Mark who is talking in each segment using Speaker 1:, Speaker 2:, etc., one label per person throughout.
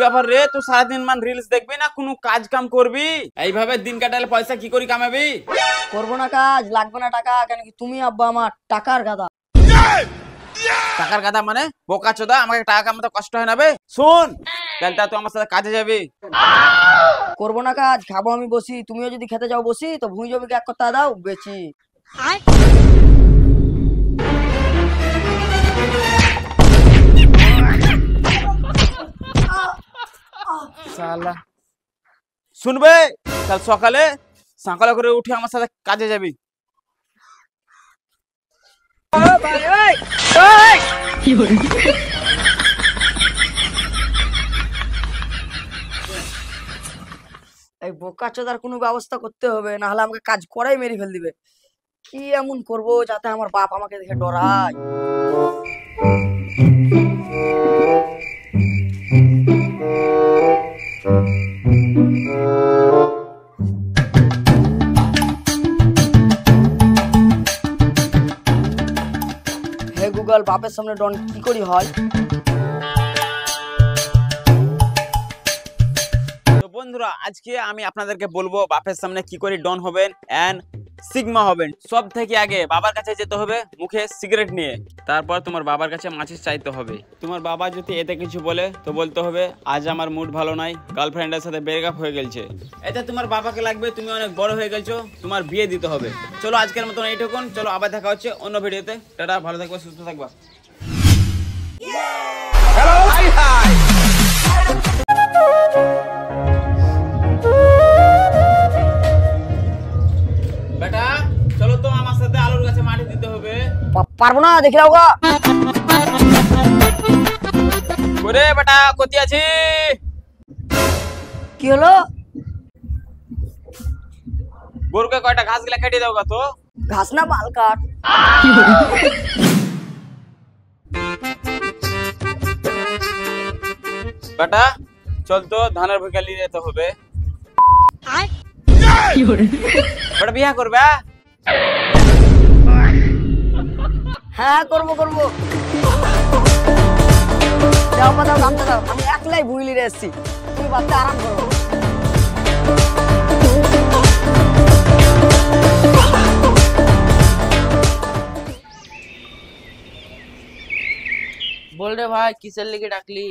Speaker 1: ব্যাপার রে, তুই সারাদিন মান রিলস দেখবি না কোনো কাজ কাম করবি? এইভাবে দিন কাটালে পয়সা কি করে কামাবি?
Speaker 2: করবো না কাজ, লাগবে না টাকা, কেন কি তুমি আব্বা আমার টাকার গাদা।
Speaker 1: টাকার গাদা মানে? বোকা চোদা, আমাকে টাকা কামাতে কষ্ট হয় না বে? শুন, কালটা তুই আমার সাথে কাজে যাবি।
Speaker 2: করবো না কাজ, খাবো আমি বসি, তুমিও যদি খেতে যাও বসি, তো ভুঁই জমিকে এক কথা দাও বেচি।
Speaker 1: শালা শুনবে, কাল সকালে সকালে করে উঠে আমার সাথে কাজে যাবি।
Speaker 2: এই বোকা চোদার কোনো ব্যবস্থা করতে হবে, না হলে আমাকে কাজ করাই মেরে ফেল দিবে। কি এমন করবো যাতে আমার বাপ আমাকে দেখে ডরায়? হে গুগল, বাপের সামনে ডন কি করি হয়?
Speaker 1: বন্ধুরা, আজকে আমি আপনাদেরকে বলবো বাপের সামনে কি করে ডন হবেন এন্ড সিগমা হবেন। সব থেকে আগে বাবার কাছে যেতে হবে মুখে সিগারেট নিয়ে, তারপর তোমার বাবার কাছে মাচিস চাইতে হবে। তোমার বাবা যদি এতে কিছু বলে তো বলতে হবে আজ আমার মুড ভালো নাই, গার্লফ্রেন্ডের সাথে ব্রেকআপ হয়ে গেছে। এতে তোমার বাবাকে লাগবে তুমি অনেক বড় হয়ে গেছো, তোমার বিয়ে দিতে হবে। চলো আজকের মতন এইটুকুন, চলো আবার দেখা হচ্ছে অন্য ভিডিওতে। টাটা, ভালো থাকবা, সুস্থ থাকবা। বেটা চলো তো আমার সাথে আলুর গাছে মাটি দিতে হবে।
Speaker 2: পারবো না, দেখে যাও গা।
Speaker 1: ওরে বেটা কতি আছি?
Speaker 2: কি হলো?
Speaker 1: গরুকে কয়টা ঘাস গুলা কেটে দাও গা তো।
Speaker 2: ঘাস না বাল কাট।
Speaker 1: বেটা চল তো ধানের ভুঁইকা নিয়ে যেতে হবে। বেটা বিয়া করবে?
Speaker 2: হ্যাঁ করবো করবো। যাও পা দাও, গামছা দাও, আমি একলাই ভুইলি রে এসছি, তুমি বাচ্চা আরাম করো।
Speaker 3: বল রে ভাই, কিসের লিগে ডাকলি?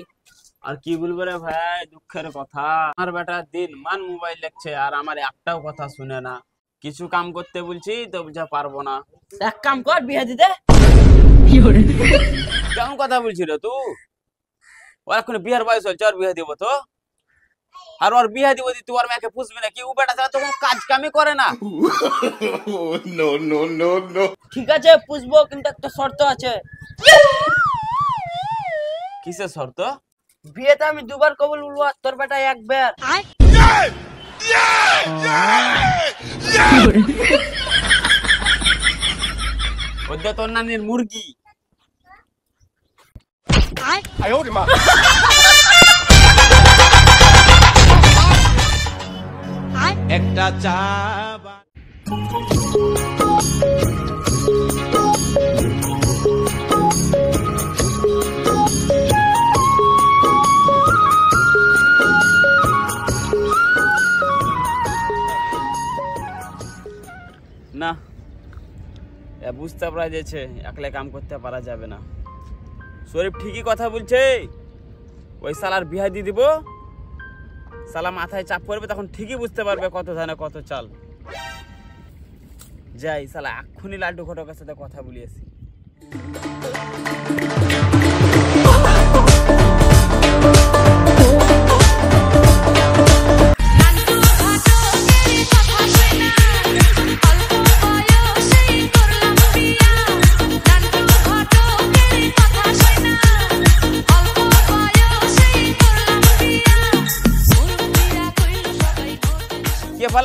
Speaker 1: আর কি বলবো রে ভাই, দুঃখের কথা। আমার বেটা দিন মান মোবাইল দেখছে আর আমার একটাও কথা শুনে না। কিছু কাম করতে বলছি তো বুঝা পারবো না।
Speaker 3: এক কাম কর, বিয়ে দিতে।
Speaker 1: কেমন কথা বলছিল তুই? ওর এখন বিয়ের বয়স হয়েছে, ওর বিয়ে দিব তো। আর ওর বিয়ে দিব তুই ওর মেয়েকে পুষবি না কি? ও বেটা ছাড়া তো কোনো কাজ কামই করে না।
Speaker 3: ঠিক আছে পুষবো, কিন্তু একটা শর্ত আছে।
Speaker 1: কিসের শর্ত?
Speaker 3: বিয়েতে আমি দুবার কবুল বলবো আর তোর বেটা একবার।
Speaker 1: ওদের তোর নানির মুরগি। একটা চা না, বুঝতে পারা যাচ্ছে একলা কাম করতে পারা যাবে না। শরীফ ঠিকই কথা বলছে, ওই শালার বিয়া দিয়ে দিব, শালা মাথায় চাপ পড়বে, তখন ঠিকই বুঝতে পারবে কত ধানে কত চাল। যাই শালা এক্ষুনি লাড্ডু ঘটকের সাথে কথা বলিয়েছি।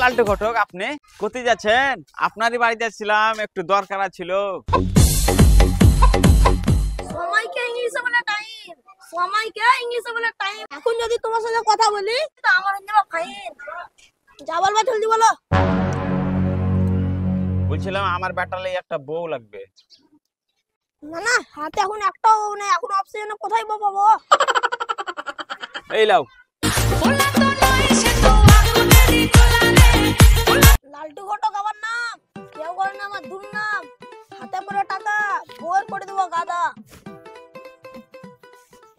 Speaker 1: লালটু ঘটক, আপনি কোথায় যাচ্ছেন? আপনারই বাড়ি যাচ্ছিলাম, একটু দরকার ছিল।
Speaker 4: সময়কে ইংলিশে বলে টাইম, সময়কে ইংলিশে বলে টাইম। এখন যদি তোমার সাথে কথা বলি তো আমার হয়ে যাবে ফাইন। যা বলবা জলদি বলো।
Speaker 1: বলছিলাম আমার ব্যাটালে একটা বউ লাগবে।
Speaker 4: না না, হাতে এখন একটাও নেই, এখন অপশনে কোথায় বউ পাবো?
Speaker 1: এই লাও।
Speaker 4: লালটু ঘটক আমার নাম, কেউ করে না আমার দুর্নাম। হাতে পরে টাকা ভোর করে দেবো গাদা।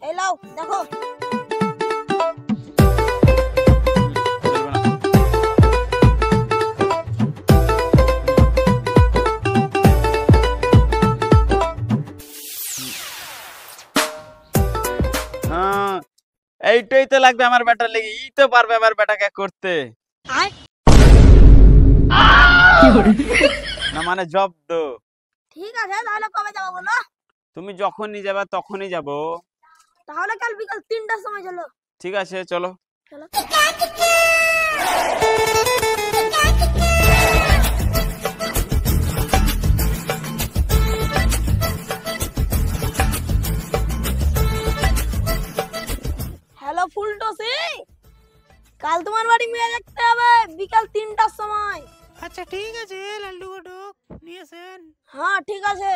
Speaker 4: এই লাও দেখো।
Speaker 1: হ্যাঁ, এইটাই তো লাগবে আমার বেটার লেগে, ই তো পারবে আমার বেটাকে করতে। না মানে জব্দ।
Speaker 4: ঠিক আছে তাহলে কবে যাবো বলো?
Speaker 1: তুমি যখনই যাবে তখনই যাব।
Speaker 4: তাহলে কাল বিকাল 3টার সময় চলো।
Speaker 1: ঠিক আছে চলো।
Speaker 4: চলো। হ্যালো ফুলটসি, কাল তোমার বাড়ি মেয়ে দেখতে হবে বিকাল 3টার সময়।
Speaker 3: আচ্ছা ঠিক আছে লাল্লু ঘটক, নিয়েছেন?
Speaker 4: হ্যাঁ ঠিক আছে।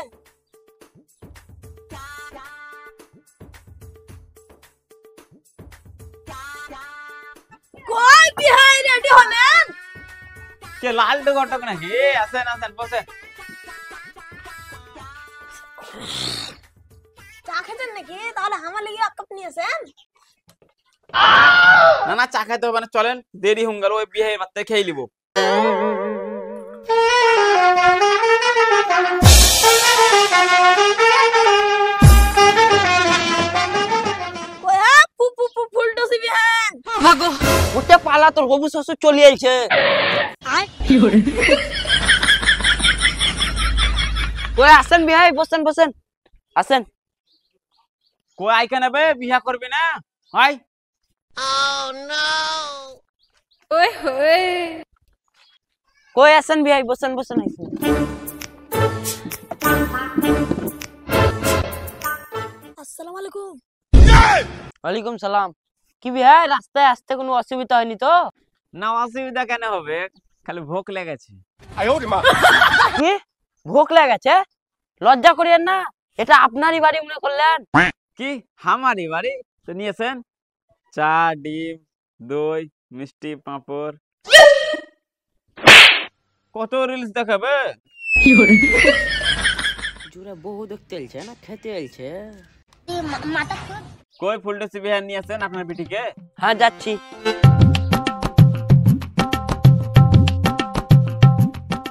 Speaker 4: কই বিহাই রেডি হলেন?
Speaker 1: কে লালটু ঘটক নাকি? আসেন আসেন বসেন।
Speaker 4: চা খেতেন নাকি? তাহলে আমার লেগে এক কাপ নিয়েছেন।
Speaker 1: না না চা খাইতে হবে না, চলেন দেরি হয়ে গেল, ওই বিয়ে মাত্র খেয়ে নিব।
Speaker 4: কয়া পু পু পু ফুলটসি বিহান।
Speaker 3: মাগো ওটা পালা, তোর হবু শ্বশুর চলে আইছে। কই আসেন বিহাই, বসেন বসেন আসেন।
Speaker 1: কই আইকা নেবে, বিয়া করবি না? হয়
Speaker 3: কই আসেন বিহাই, বসেন বসেন আইছেন।
Speaker 4: আসসালামু আলাইকুম।
Speaker 3: ওয়ালাইকুম সালাম। কি বিহাই রাস্তায় আসতে কোনো অসুবিধা হয়নি তো?
Speaker 1: না অসুবিধা কেন হবে, খালি ভোক লেগেছে।
Speaker 3: কি ভোক লেগেছে? লজ্জা করিয়েন না, এটা আপনারই বাড়ি মনে করলেন।
Speaker 1: কি আমারই বাড়ি? তো নিয়েছেন চা, ডিম, দই, মিষ্টি, পাঁপড়। কত রিলস দেখাবে?
Speaker 3: জোরে বহু দেখতে এলছে না খেতে এলছে?
Speaker 1: কই ফুলটসি বিহার নিয়েছেন আপনার বিটিকে?
Speaker 3: হ্যাঁ যাচ্ছি।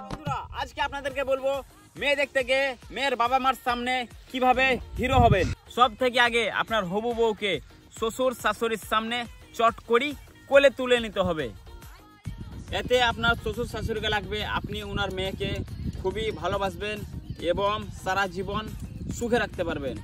Speaker 1: বন্ধুরা আজকে আপনাদেরকে বলবো মেয়ে দেখতে গিয়ে মেয়ের বাবা মার সামনে কিভাবে হিরো হবেন। সব থেকে আগে আপনার হবু বউকে শ্বশুর শাশুড়ির সামনে চট করি কোলে তুলে নিতে হবে। এতে আপনার শ্বশুর শাশুড়িকে লাগবে আপনি ওনার মেয়েকে খুবই ভালোবাসবেন এবং সারা জীবন সুখে রাখতে পারবেন।